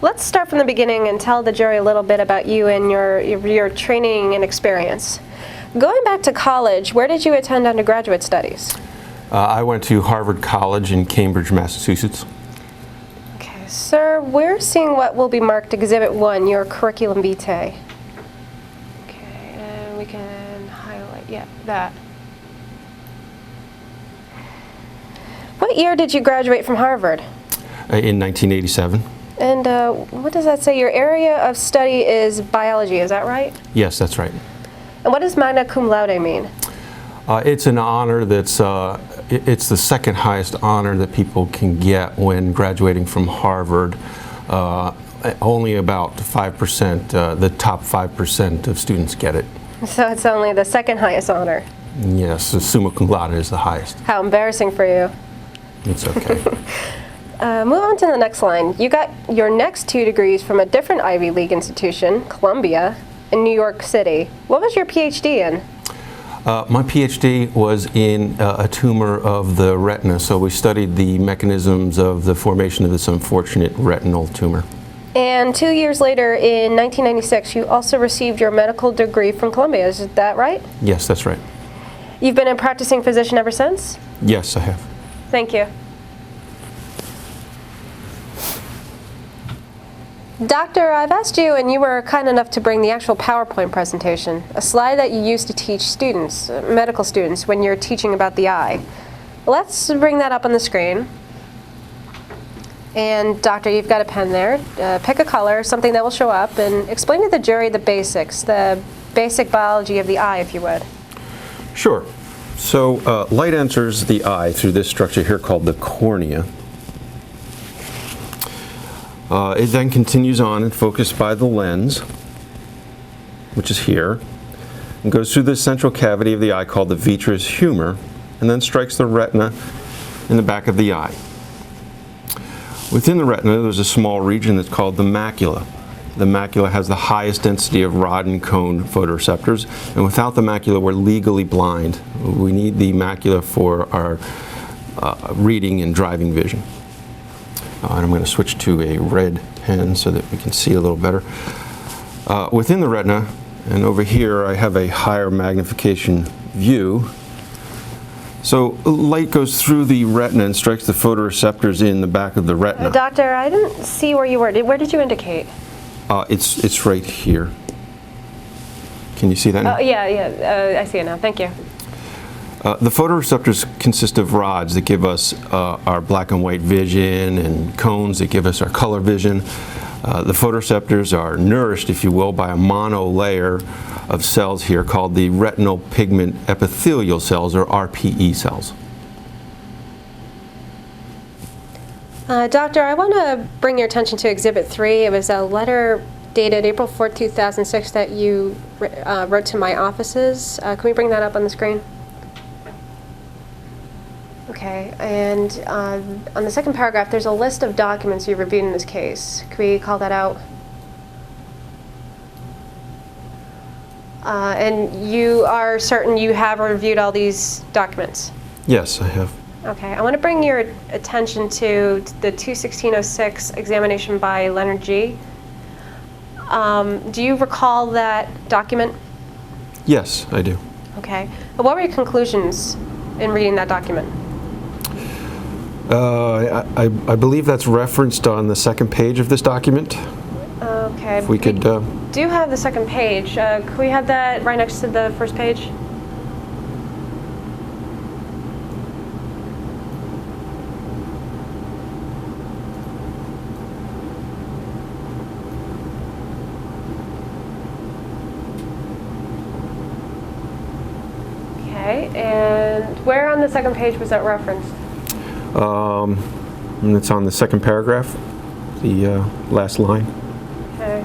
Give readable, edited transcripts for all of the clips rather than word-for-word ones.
Let's start from the beginning and tell the jury a little bit about you and your training and experience. Going back to college, where did you attend undergraduate studies? I went to Harvard College in Cambridge, Massachusetts. Okay, sir, we're seeing what will be marked Exhibit 1, your curriculum vitae. Okay, and we can highlight, yeah, that. What year did you graduate from Harvard? In 1987. And what does that say? Your area of study is biology, is that right? Yes, that's right. And what does magna cum laude mean? It's an honor that's, it's the second highest honor that people can get when graduating from Harvard. Only about 5%, the top 5% of students get it. So it's only the second highest honor? Yes, the summa cum laude is the highest. How embarrassing for you. It's okay. Move on to the next line. You got your next 2 degrees from a different Ivy League institution, Columbia, in New York City. What was your PhD in? My PhD was in a tumor of the retina, so we studied the mechanisms of the formation of this unfortunate retinal tumor. And 2 years later, in 1996, you also received your medical degree from Columbia. Is that right? Yes, that's right. You've been a practicing physician ever since? Yes, I have. Thank you. Doctor, I've asked you, and you were kind enough to bring the actual PowerPoint presentation, a slide that you use to teach students, medical students, when you're teaching about the eye. Let's bring that up on the screen. And doctor, you've got a pen there. Pick a color, something that will show up, and explain to the jury the basics, the basic biology of the eye, if you would. Sure. So light enters the eye through this structure here called the cornea. It then continues on and focused by the lens, which is here, and goes through the central cavity of the eye called the vitreous humor, and then strikes the retina in the back of the eye. Within the retina, there's a small region that's called the macula. The macula has the highest density of rod and cone photoreceptors, and without the macula, we're legally blind. We need the macula for our reading and driving vision. And I'm going to switch to a red pen so that we can see a little better. Within the retina, and over here I have a higher magnification view. So light goes through the retina and strikes the photoreceptors in the back of the retina. Doctor, I didn't see where you were. Where did you indicate? It's right here. Can you see that now? Oh, yeah, I see it now. Thank you. The photoreceptors consist of rods that give us our black and white vision and cones that give us our color vision. The photoreceptors are nourished, if you will, by a monolayer of cells here called the retinal pigment epithelial cells, or RPE cells. Doctor, I want to bring your attention to Exhibit 3. It was a letter dated April 4, 2006 that you wrote to my offices. Can we bring that up on the screen? Okay, and on the second paragraph, there's a list of documents you reviewed in this case. Can we call that out? And you are certain you have reviewed all these documents? Yes, I have. Okay, I want to bring your attention to the 2/16/06 examination by Leonard G. Do you recall that document? Yes, I do. Okay. What were your conclusions in reading that document? I believe that's referenced on the second page of this document. Okay. If we could... do have the second page. Could we have that right next to the first page? Okay, and where on the second page was that referenced? And it's on the second paragraph, the last line. Okay.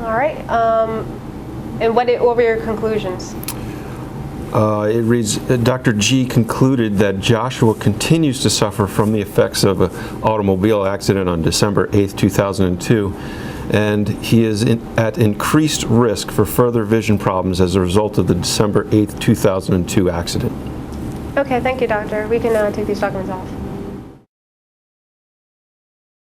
All right. And what were your conclusions? It reads, Dr. G concluded that Joshua continues to suffer from the effects of an automobile accident on December 8th, 2002, and he is at increased risk for further vision problems as a result of the December 8th, 2002 accident. Okay, thank you, doctor. We can take these documents off.